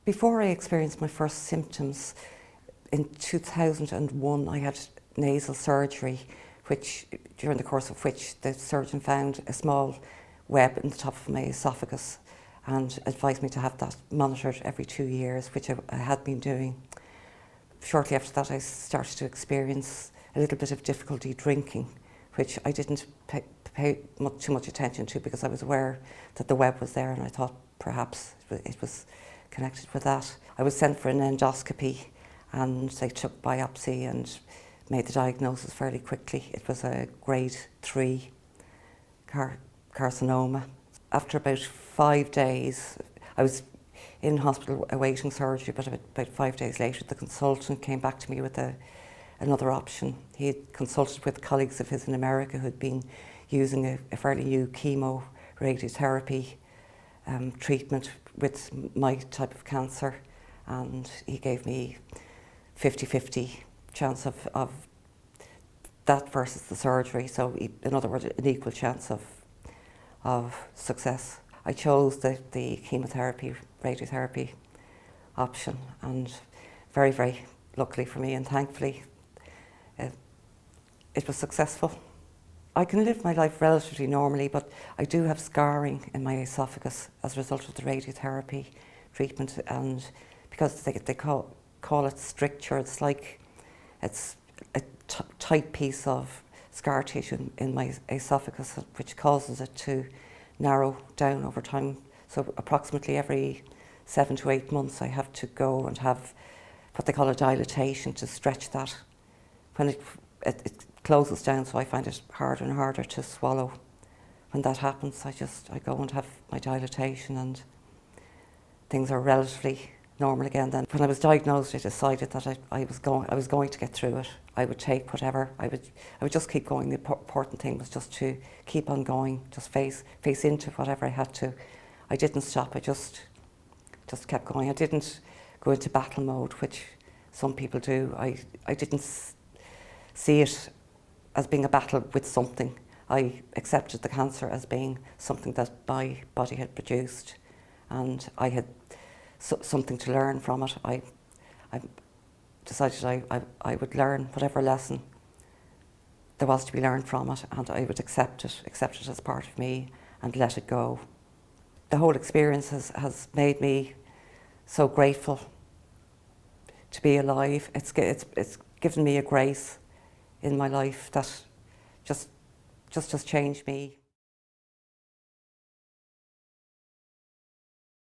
Before I experienced my first symptoms, in 2001 I had nasal surgery, during the course of which the surgeon found a small web in the top of my esophagus and advised me to have that monitored every 2 years, which I had been doing. Shortly after that I started to experience a little bit of difficulty drinking, which I didn't pay too much attention to because I was aware that the web was there and I thought perhaps it was connected with that. I was sent for an endoscopy and they took biopsy and made the diagnosis fairly quickly. It was a grade 3 carcinoma. After about 5 days, I was in hospital awaiting surgery, but about 5 days later the consultant came back to me with another option. He had consulted with colleagues of his in America who had been using a fairly new chemo radiotherapy treatment with my type of cancer, and he gave me 50-50 chance of that versus the surgery, so in other words an equal chance of success. I chose the chemotherapy, radiotherapy option, and very, very luckily for me and thankfully it was successful. I can live my life relatively normally, but I do have scarring in my esophagus as a result of the radiotherapy treatment, and because they call it stricture, it's a tight piece of scar tissue in my esophagus which causes it to narrow down over time. So approximately every 7 to 8 months I have to go and have what they call a dilatation to stretch that. When it closes down, so I find it harder and harder to swallow. When that happens, I go and have my dilatation and things are relatively normal again. Then when I was diagnosed, I decided that I was going to get through it. I would take whatever, I would just keep going. The important thing was just to keep on going, just face into whatever I had to. I didn't stop, I just kept going. I didn't go into battle mode, which some people do. I didn't see it as being a battle with something. I accepted the cancer as being something that my body had produced, and I had something to learn from it. I decided I would learn whatever lesson there was to be learned from it, and I would accept it as part of me and let it go. The whole experience has made me so grateful to be alive. It's given me a grace in my life that just changed me.